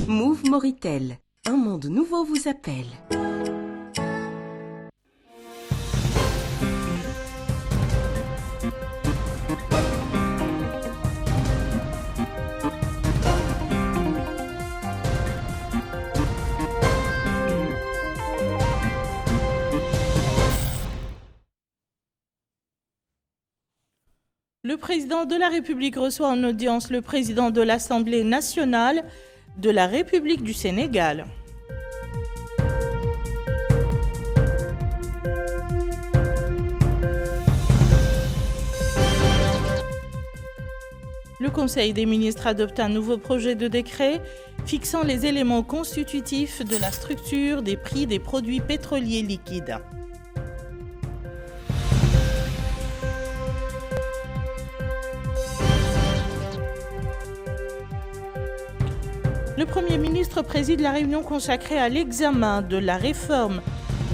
Move Moritel, un monde nouveau vous appelle. Le président de la République reçoit en audience le président de l'Assemblée nationale de la République du Sénégal. Le Conseil des ministres adopte un nouveau projet de décret fixant les éléments constitutifs de la structure des prix des produits pétroliers liquides. Le Premier ministre préside la réunion consacrée à l'examen de la réforme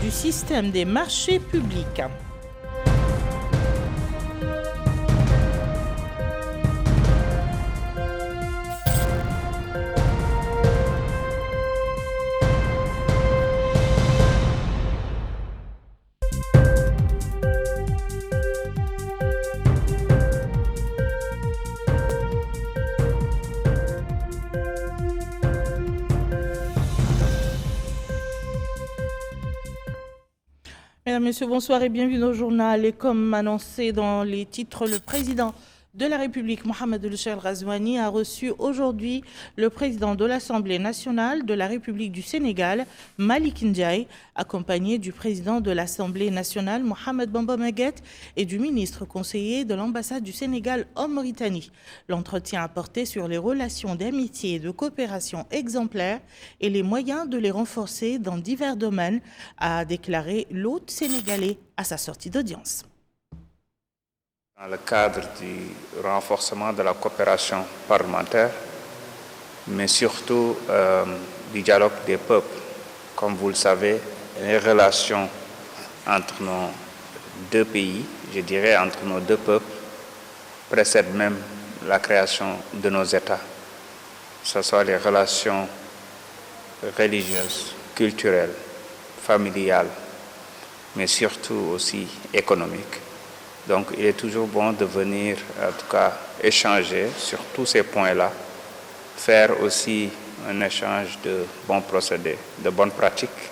du système des marchés publics. Mesdames, Messieurs, bonsoir et bienvenue au journal. Et comme annoncé dans les titres, le président de la République, Mohamed El Ghazouani, a reçu aujourd'hui le président de l'Assemblée nationale de la République du Sénégal, Malick Ndiaye, accompagné du président de l'Assemblée nationale, Mohamed Bamba Maguette, et du ministre conseiller de l'ambassade du Sénégal en Mauritanie. L'entretien a porté sur les relations d'amitié et de coopération exemplaires et les moyens de les renforcer dans divers domaines, a déclaré l'hôte sénégalais à sa sortie d'audience. Dans le cadre du renforcement de la coopération parlementaire, mais surtout du dialogue des peuples. Comme vous le savez, les relations entre nos deux pays, je dirais entre nos deux peuples, précèdent même la création de nos États. Que ce soit les relations religieuses, culturelles, familiales, mais surtout aussi économiques. Donc il est toujours bon de venir, en tout cas, échanger sur tous ces points-là, faire aussi un échange de bons procédés, de bonnes pratiques,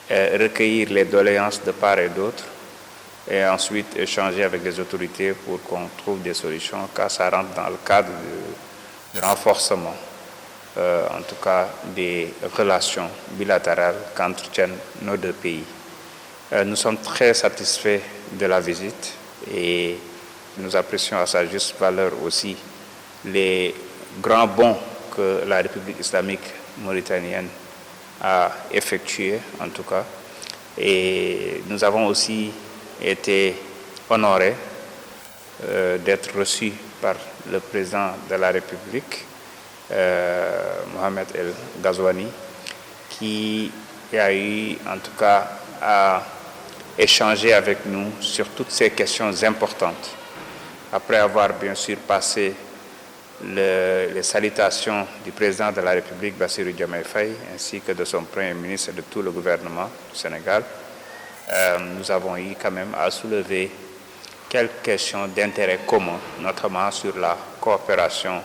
recueillir les doléances de part et d'autre, et ensuite échanger avec les autorités pour qu'on trouve des solutions, car ça rentre dans le cadre du renforcement, en tout cas, des relations bilatérales qu'entretiennent nos deux pays. Nous sommes très satisfaits de la visite et nous apprécions à sa juste valeur aussi les grands bonds que la République islamique mauritanienne a effectués, en tout cas. Et nous avons aussi été honorés d'être reçus par le président de la République, Mohamed El Ghazouani, qui a eu, en tout cas, à échanger avec nous sur toutes ces questions importantes. Après avoir bien sûr passé les salutations du président de la République, Bassirou Diomaye Faye, ainsi que de son Premier ministre et de tout le gouvernement du Sénégal, nous avons eu quand même à soulever quelques questions d'intérêt commun, notamment sur la coopération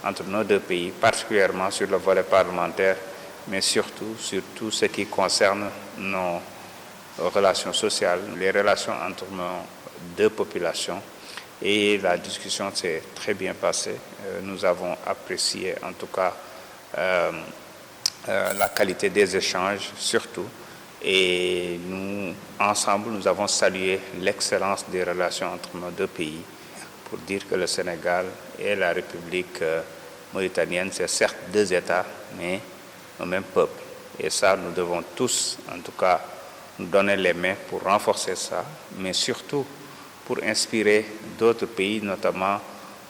entre nos deux pays, particulièrement sur le volet parlementaire, mais surtout sur tout ce qui concerne nos relations sociales, les relations entre nos deux populations. Et la discussion s'est très bien passée. Nous avons apprécié en tout cas la qualité des échanges surtout. Et nous, ensemble, nous avons salué l'excellence des relations entre nos deux pays pour dire que le Sénégal et la République mauritanienne, c'est certes deux États, mais au même peuple. Et ça, nous devons tous, en tout cas, nous donner les mains pour renforcer ça, mais surtout pour inspirer d'autres pays, notamment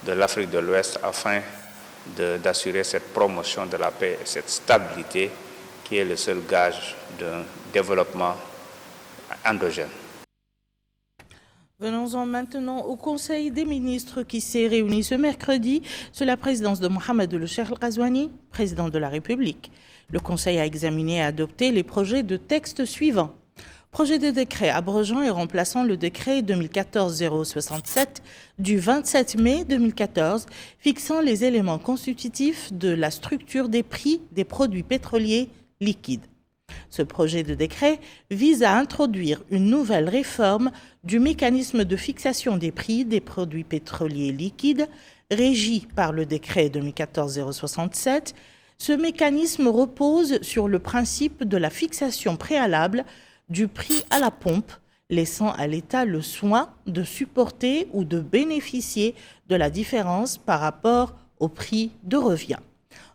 de l'Afrique de l'Ouest, afin d'assurer cette promotion de la paix et cette stabilité qui est le seul gage d'un développement endogène. Venons-en maintenant au Conseil des ministres qui s'est réuni ce mercredi sous la présidence de Mohamed El Cheikh El Ghazouani, président de la République. Le Conseil a examiné et adopté les projets de texte suivants. Projet de décret abrogeant et remplaçant le décret 2014-067 du 27 mai 2014 fixant les éléments constitutifs de la structure des prix des produits pétroliers liquides. Ce projet de décret vise à introduire une nouvelle réforme du mécanisme de fixation des prix des produits pétroliers liquides régi par le décret 2014-067. Ce mécanisme repose sur le principe de la fixation préalable du prix à la pompe, laissant à l'État le soin de supporter ou de bénéficier de la différence par rapport au prix de revient.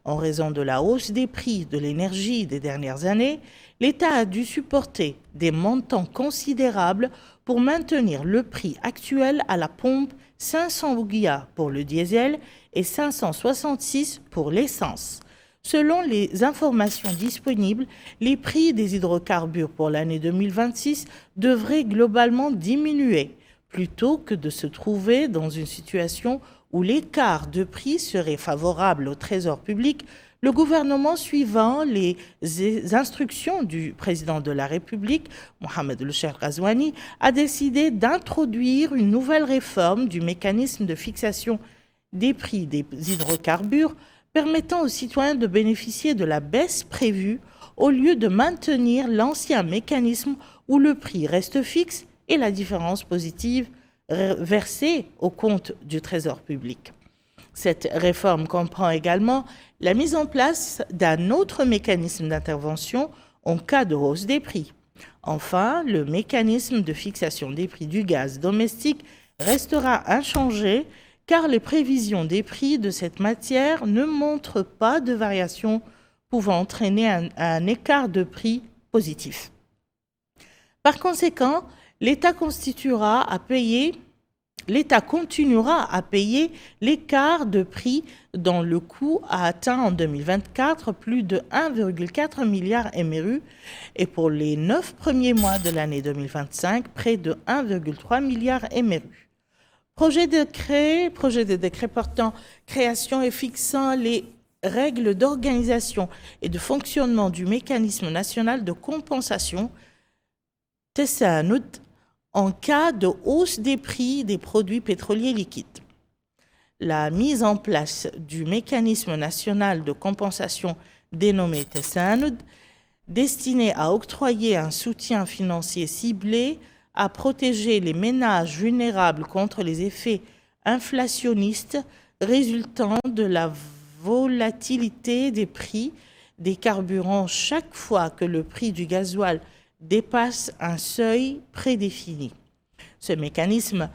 En raison de la hausse des prix de l'énergie des dernières années, l'État a dû supporter des montants considérables pour maintenir le prix actuel à la pompe 500 ouguiya pour le diesel et 566 pour l'essence. Selon les informations disponibles, les prix des hydrocarbures pour l'année 2026 devraient globalement diminuer, plutôt que de se trouver dans une situation où l'écart de prix serait favorable au Trésor public. Le gouvernement, suivant les instructions du président de la République, Mohamed El Cheikh El Ghazouani, a décidé d'introduire une nouvelle réforme du mécanisme de fixation des prix des hydrocarbures, permettant aux citoyens de bénéficier de la baisse prévue au lieu de maintenir l'ancien mécanisme où le prix reste fixe et la différence positive versée au compte du Trésor public. Cette réforme comprend également la mise en place d'un autre mécanisme d'intervention en cas de hausse des prix. Enfin, le mécanisme de fixation des prix du gaz domestique restera inchangé car les prévisions des prix de cette matière ne montrent pas de variation pouvant entraîner un écart de prix positif. Par conséquent, l'État continuera à payer l'écart de prix dont le coût a atteint en 2024 plus de 1,4 milliard MRU et pour les 9 premiers mois de l'année 2025, près de 1,3 milliard MRU. Projet de décret portant création et fixant les règles d'organisation et de fonctionnement du mécanisme national de compensation Tessanoud en cas de hausse des prix des produits pétroliers liquides. La mise en place du mécanisme national de compensation dénommé Tessanoud, destiné à octroyer un soutien financier ciblé à protéger les ménages vulnérables contre les effets inflationnistes résultant de la volatilité des prix des carburants chaque fois que le prix du gasoil dépasse un seuil prédéfini. Ce mécanisme,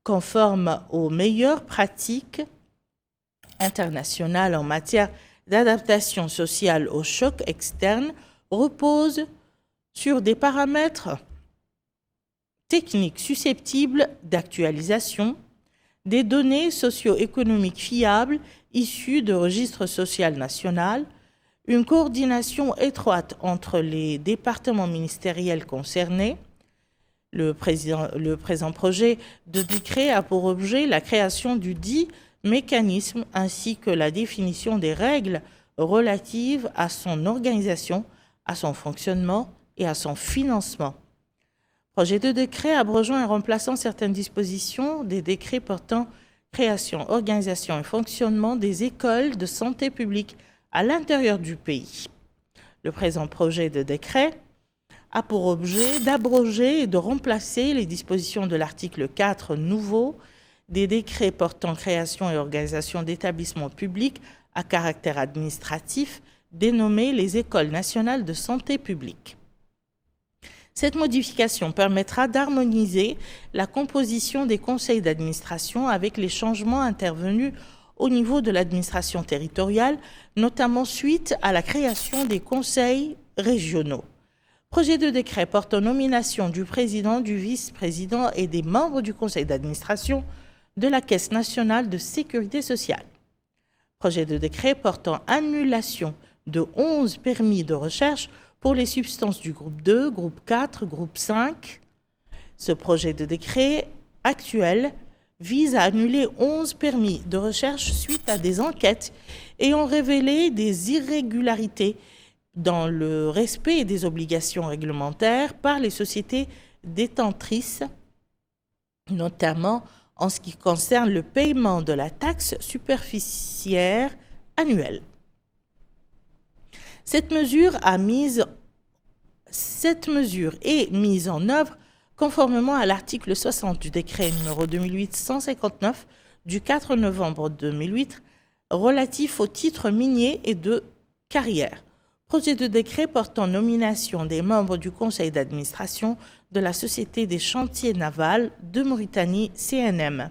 conforme aux meilleures pratiques internationales en matière d'adaptation sociale aux chocs externes, repose sur des paramètres techniques susceptibles d'actualisation, des données socio-économiques fiables issues de registres sociaux nationaux, une coordination étroite entre les départements ministériels concernés. Le présent projet de décret a pour objet la création du dit mécanisme ainsi que la définition des règles relatives à son organisation, à son fonctionnement et à son financement. Projet de décret abrogeant et remplaçant certaines dispositions des décrets portant création, organisation et fonctionnement des écoles de santé publique à l'intérieur du pays. Le présent projet de décret a pour objet d'abroger et de remplacer les dispositions de l'article 4 nouveau des décrets portant création et organisation d'établissements publics à caractère administratif dénommés les écoles nationales de santé publique. Cette modification permettra d'harmoniser la composition des conseils d'administration avec les changements intervenus au niveau de l'administration territoriale, notamment suite à la création des conseils régionaux. Projet de décret portant nomination du président, du vice-président et des membres du conseil d'administration de la Caisse nationale de sécurité sociale. Projet de décret portant annulation de 11 permis de recherche pour les substances du groupe 2, groupe 4, groupe 5. Ce projet de décret actuel vise à annuler 11 permis de recherche suite à des enquêtes ayant révélé des irrégularités dans le respect des obligations réglementaires par les sociétés détentrices, notamment en ce qui concerne le paiement de la taxe superficiaire annuelle. Cette mesure est mise en œuvre conformément à l'article 60 du décret numéro 2008-159 du 4 novembre 2008 relatif aux titres miniers et de carrière. Projet de décret portant nomination des membres du conseil d'administration de la Société des chantiers navals de Mauritanie, CNM.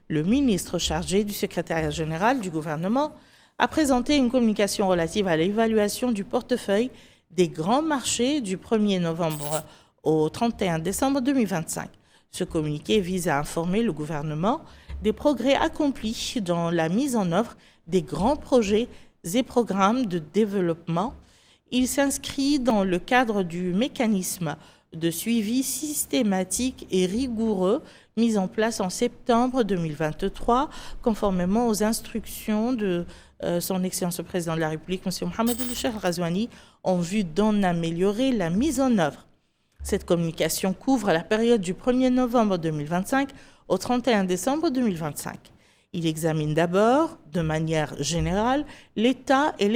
Le ministre chargé du secrétariat général du gouvernement a présenté une communication relative à l'évaluation du portefeuille des grands marchés du 1er novembre au 31 décembre 2025. Ce communiqué vise à informer le gouvernement des progrès accomplis dans la mise en œuvre des grands projets et programmes de développement. Il s'inscrit dans le cadre du mécanisme de suivi systématique et rigoureux mis en place en septembre 2023, conformément aux instructions de son Excellence le Président de la République, M. Mohamed El Ghazouani, en vue d'en améliorer la mise en œuvre. Cette communication couvre la période du 1er novembre 2025 au 31 décembre 2025. Il examine d'abord, de manière générale, l'état et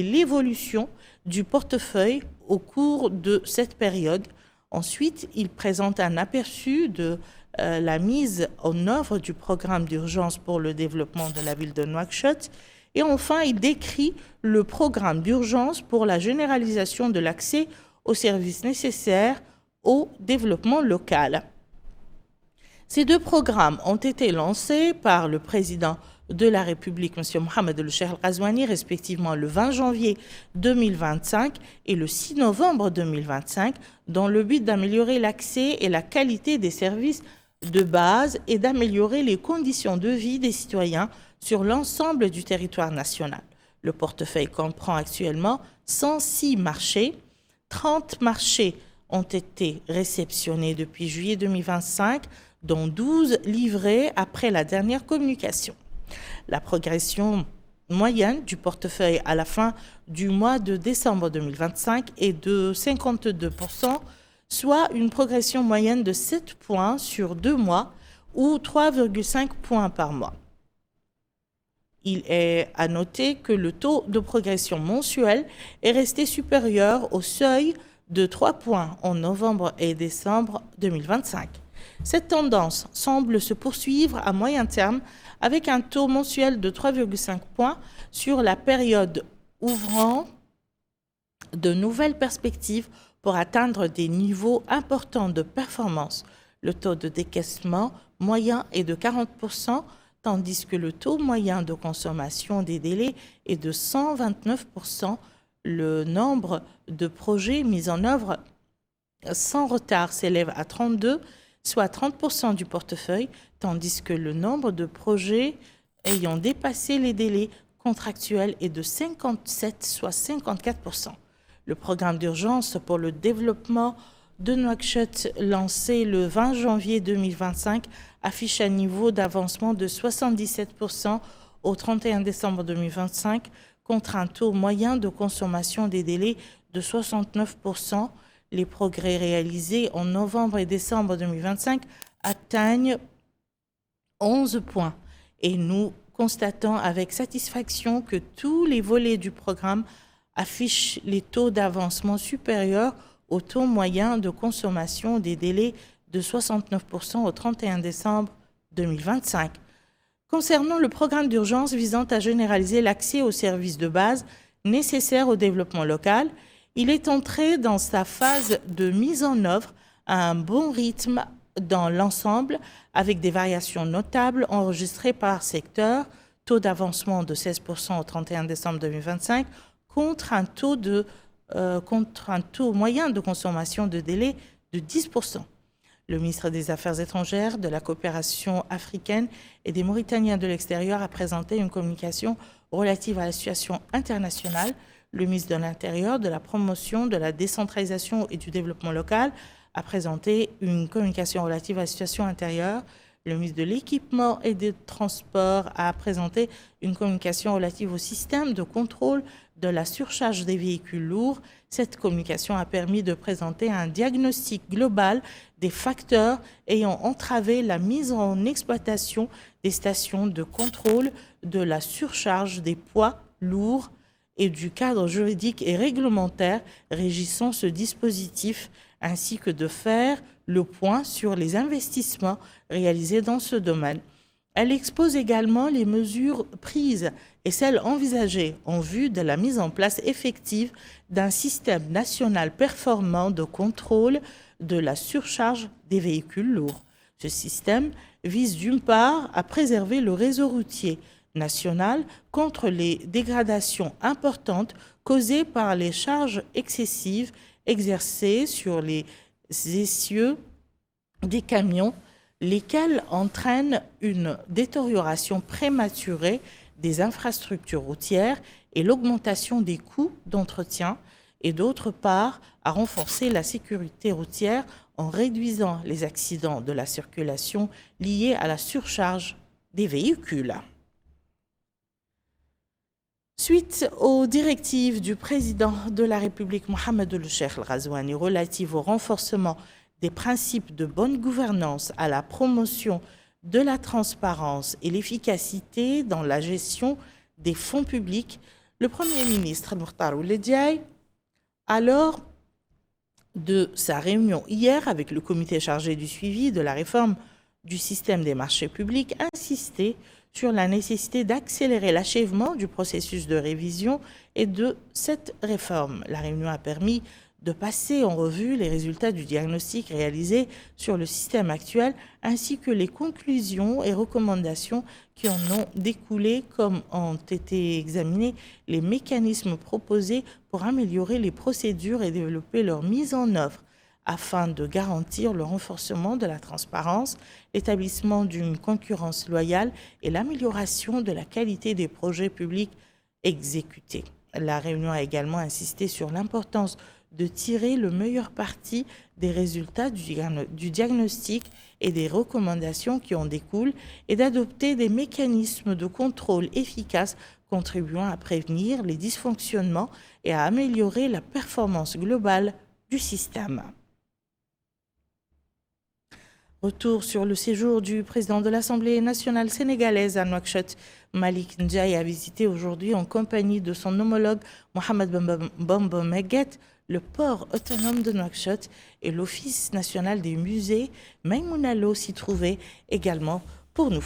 l'évolution du portefeuille au cours de cette période. Ensuite, il présente un aperçu de la mise en œuvre du programme d'urgence pour le développement de la ville de Nouakchott. Et enfin, il décrit le programme d'urgence pour la généralisation de l'accès aux services nécessaires au développement local. Ces deux programmes ont été lancés par le président de la République, M. Mohamed El Ghazouani, respectivement le 20 janvier 2025 et le 6 novembre 2025, dans le but d'améliorer l'accès et la qualité des services de base et d'améliorer les conditions de vie des citoyens sur l'ensemble du territoire national. Le portefeuille comprend actuellement 106 marchés. 30 marchés ont été réceptionnés depuis juillet 2025, dont 12 livrés après la dernière communication. La progression moyenne du portefeuille à la fin du mois de décembre 2025 est de 52%, soit une progression moyenne de 7 points sur 2 mois ou 3,5 points par mois. Il est à noter que le taux de progression mensuel est resté supérieur au seuil de 3 points en novembre et décembre 2025. Cette tendance semble se poursuivre à moyen terme avec un taux mensuel de 3,5 points sur la période, ouvrant de nouvelles perspectives pour atteindre des niveaux importants de performance. Le taux de décaissement moyen est de 40%, tandis que le taux moyen de consommation des délais est de 129%. Le nombre de projets mis en œuvre sans retard s'élève à 32, soit 30% du portefeuille, tandis que le nombre de projets ayant dépassé les délais contractuels est de 57, soit 54%. Le programme d'urgence pour le développement de Nouakchott, lancé le 20 janvier 2025, affiche un niveau d'avancement de 77% au 31 décembre 2025, contre un taux moyen de consommation des délais de 69%. Les progrès réalisés en novembre et décembre 2025 atteignent 11 points. Et nous constatons avec satisfaction que tous les volets du programme affichent les taux d'avancement supérieurs au taux moyen de consommation des délais de 69% au 31 décembre 2025. Concernant le programme d'urgence visant à généraliser l'accès aux services de base nécessaires au développement local, il est entré dans sa phase de mise en œuvre à un bon rythme dans l'ensemble, avec des variations notables enregistrées par secteur, taux d'avancement de 16% au 31 décembre 2025, contre un taux moyen de consommation de délai de 10%. Le ministre des Affaires étrangères, de la coopération africaine et des Mauritaniens de l'extérieur a présenté une communication relative à la situation internationale. Le ministre de l'Intérieur, de la promotion, de la décentralisation et du développement local a présenté une communication relative à la situation intérieure. Le ministre de l'Équipement et des Transports a présenté une communication relative au système de contrôle de la surcharge des véhicules lourds. Cette communication a permis de présenter un diagnostic global des facteurs ayant entravé la mise en exploitation des stations de contrôle de la surcharge des poids lourds et du cadre juridique et réglementaire régissant ce dispositif, ainsi que de faire le point sur les investissements réalisés dans ce domaine. Elle expose également les mesures prises et celles envisagées en vue de la mise en place effective d'un système national performant de contrôle de la surcharge des véhicules lourds. Ce système vise d'une part à préserver le réseau routier national contre les dégradations importantes causées par les charges excessives exercées sur les essieux des camions, lesquels entraînent une détérioration prématurée des infrastructures routières et l'augmentation des coûts d'entretien, et d'autre part à renforcer la sécurité routière en réduisant les accidents de la circulation liés à la surcharge des véhicules. Suite aux directives du président de la République Mohamed El-Cheikh El-Ghazouani relatives au renforcement des principes de bonne gouvernance, à la promotion de la transparence et l'efficacité dans la gestion des fonds publics, le Premier ministre Mokhtar Ould Diaye, lors de sa réunion hier avec le comité chargé du suivi de la réforme du système des marchés publics, a insisté sur la nécessité d'accélérer l'achèvement du processus de révision et de cette réforme. La réunion a permis de passer en revue les résultats du diagnostic réalisé sur le système actuel, ainsi que les conclusions et recommandations qui en ont découlé, comme ont été examinés les mécanismes proposés pour améliorer les procédures et développer leur mise en œuvre, afin de garantir le renforcement de la transparence, l'établissement d'une concurrence loyale et l'amélioration de la qualité des projets publics exécutés. La réunion a également insisté sur l'importance de tirer le meilleur parti des résultats du diagnostic et des recommandations qui en découlent et d'adopter des mécanismes de contrôle efficaces contribuant à prévenir les dysfonctionnements et à améliorer la performance globale du système. Retour sur le séjour du président de l'Assemblée nationale sénégalaise à Nouakchott. Malick Ndiaye a visité aujourd'hui en compagnie de son homologue Mohamed Bamba Maguette le port autonome de Nouakchott et l'Office national des musées. Maïmouna Lo s'y trouvait également pour nous.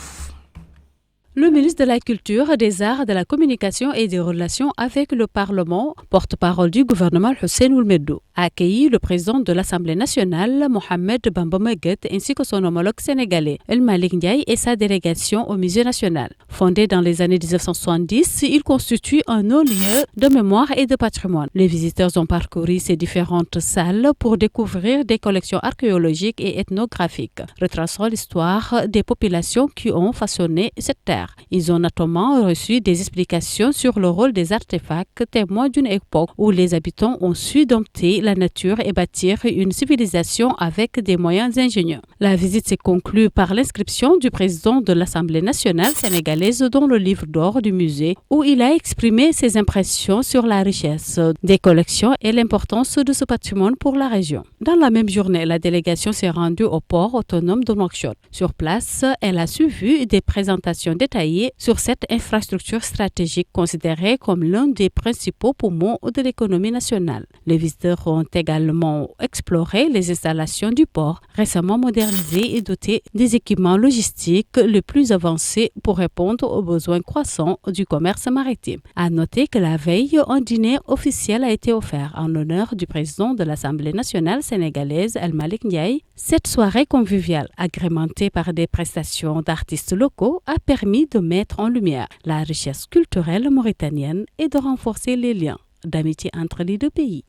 Le ministre de la Culture, des Arts, de la Communication et des Relations avec le Parlement, porte-parole du gouvernement Hussein Ould Medo, a accueilli le président de l'Assemblée nationale, Mohamed Bamba Maguette, ainsi que son homologue sénégalais, El Malick Ndiaye, et sa délégation au Musée national. Fondé dans les années 1970, il constitue un haut-lieu de mémoire et de patrimoine. Les visiteurs ont parcouru ces différentes salles pour découvrir des collections archéologiques et ethnographiques, retraçant l'histoire des populations qui ont façonné cette terre. Ils ont notamment reçu des explications sur le rôle des artefacts, témoins d'une époque où les habitants ont su dompter la nature et bâtir une civilisation avec des moyens ingénieux. La visite s'est conclue par l'inscription du président de l'Assemblée nationale sénégalaise dans le livre d'or du musée, où il a exprimé ses impressions sur la richesse des collections et l'importance de ce patrimoine pour la région. Dans la même journée, la délégation s'est rendue au port autonome de Nouakchott. Sur place, elle a suivi des présentations détaillées sur cette infrastructure stratégique considérée comme l'un des principaux poumons de l'économie nationale. Les visiteurs ont également exploré les installations du port, récemment modernisées et dotées des équipements logistiques les plus avancés pour répondre aux besoins croissants du commerce maritime. À noter que la veille, un dîner officiel a été offert en l'honneur du président de l'Assemblée nationale sénégalaise, El Malick Ndiaye. Cette soirée conviviale, agrémentée par des prestations d'artistes locaux, a permis de mettre en lumière la richesse culturelle mauritanienne et de renforcer les liens d'amitié entre les deux pays.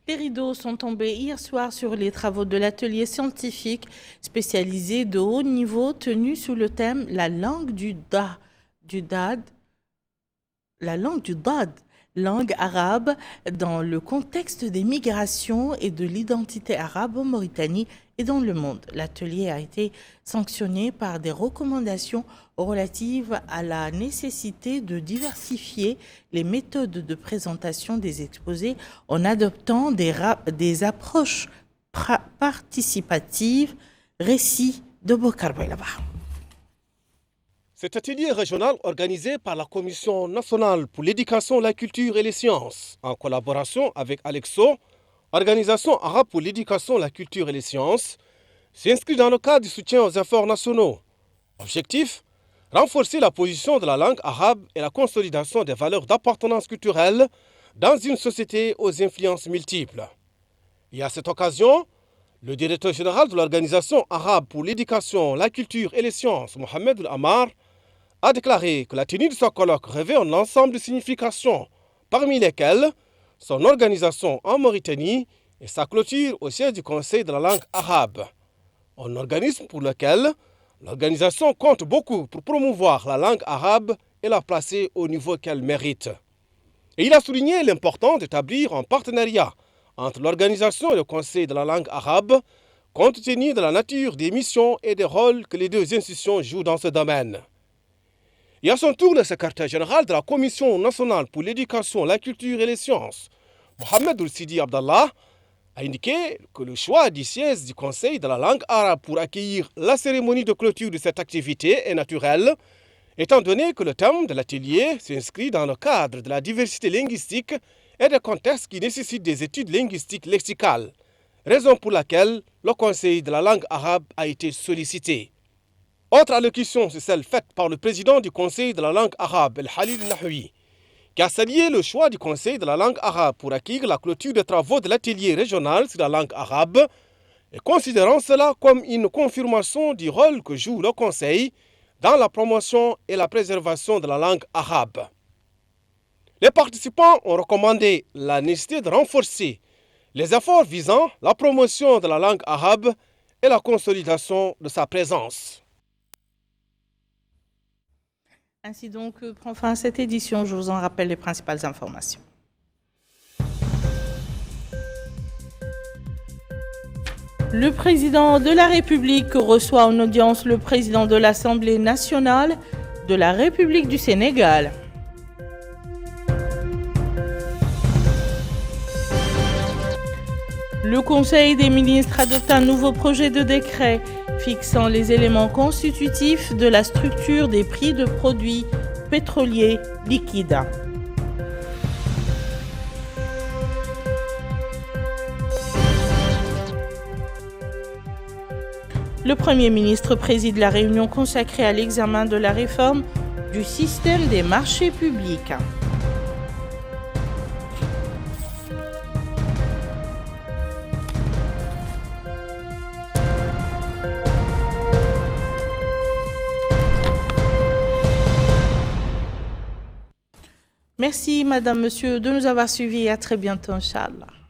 Les rideaux sont tombés hier soir sur les travaux de l'atelier scientifique spécialisé de haut niveau tenu sous le thème « La langue du Dad ». langue arabe dans le contexte des migrations et de l'identité arabe en Mauritanie et dans le monde. L'atelier a été sanctionné par des recommandations relatives à la nécessité de diversifier les méthodes de présentation des exposés en adoptant des approches participatives. Récit de Bokar Bailaba. Cet atelier régional organisé par la Commission nationale pour l'éducation, la culture et les sciences, en collaboration avec Alexo, Organisation arabe pour l'éducation, la culture et les sciences, s'inscrit dans le cadre du soutien aux efforts nationaux. Objectif : renforcer la position de la langue arabe et la consolidation des valeurs d'appartenance culturelle dans une société aux influences multiples. Et à cette occasion, le directeur général de l'Organisation arabe pour l'éducation, la culture et les sciences, Mohamed El-Amar, a déclaré que la tenue de ce colloque revêt un ensemble de significations, parmi lesquelles son organisation en Mauritanie et sa clôture au siège du Conseil de la langue arabe. Un organisme pour lequel l'organisation compte beaucoup pour promouvoir la langue arabe et la placer au niveau qu'elle mérite. Et il a souligné l'importance d'établir un partenariat entre l'organisation et le Conseil de la langue arabe, compte tenu de la nature des missions et des rôles que les deux institutions jouent dans ce domaine. Et à son tour, le secrétaire général de la Commission nationale pour l'éducation, la culture et les sciences, Mohamed Ould-Sidi Abdallah, a indiqué que le choix du siège du Conseil de la langue arabe pour accueillir la cérémonie de clôture de cette activité est naturel, étant donné que le thème de l'atelier s'inscrit dans le cadre de la diversité linguistique et des contextes qui nécessitent des études linguistiques lexicales, raison pour laquelle le Conseil de la langue arabe a été sollicité. Autre allocution, c'est celle faite par le président du Conseil de la langue arabe, El Halil Nahoui, qui a salué le choix du Conseil de la langue arabe pour accueillir la clôture des travaux de l'atelier régional sur la langue arabe, et considérant cela comme une confirmation du rôle que joue le Conseil dans la promotion et la préservation de la langue arabe. Les participants ont recommandé la nécessité de renforcer les efforts visant la promotion de la langue arabe et la consolidation de sa présence. Ainsi donc prend fin cette édition. Je vous en rappelle les principales informations. Le président de la République reçoit en audience le président de l'Assemblée nationale de la République du Sénégal. Le Conseil des ministres adopte un nouveau projet de décret fixant les éléments constitutifs de la structure des prix de produits pétroliers liquides. Le Premier ministre préside la réunion consacrée à l'examen de la réforme du système des marchés publics. Merci, Madame, Monsieur, de nous avoir suivis. À très bientôt, Inch'Allah.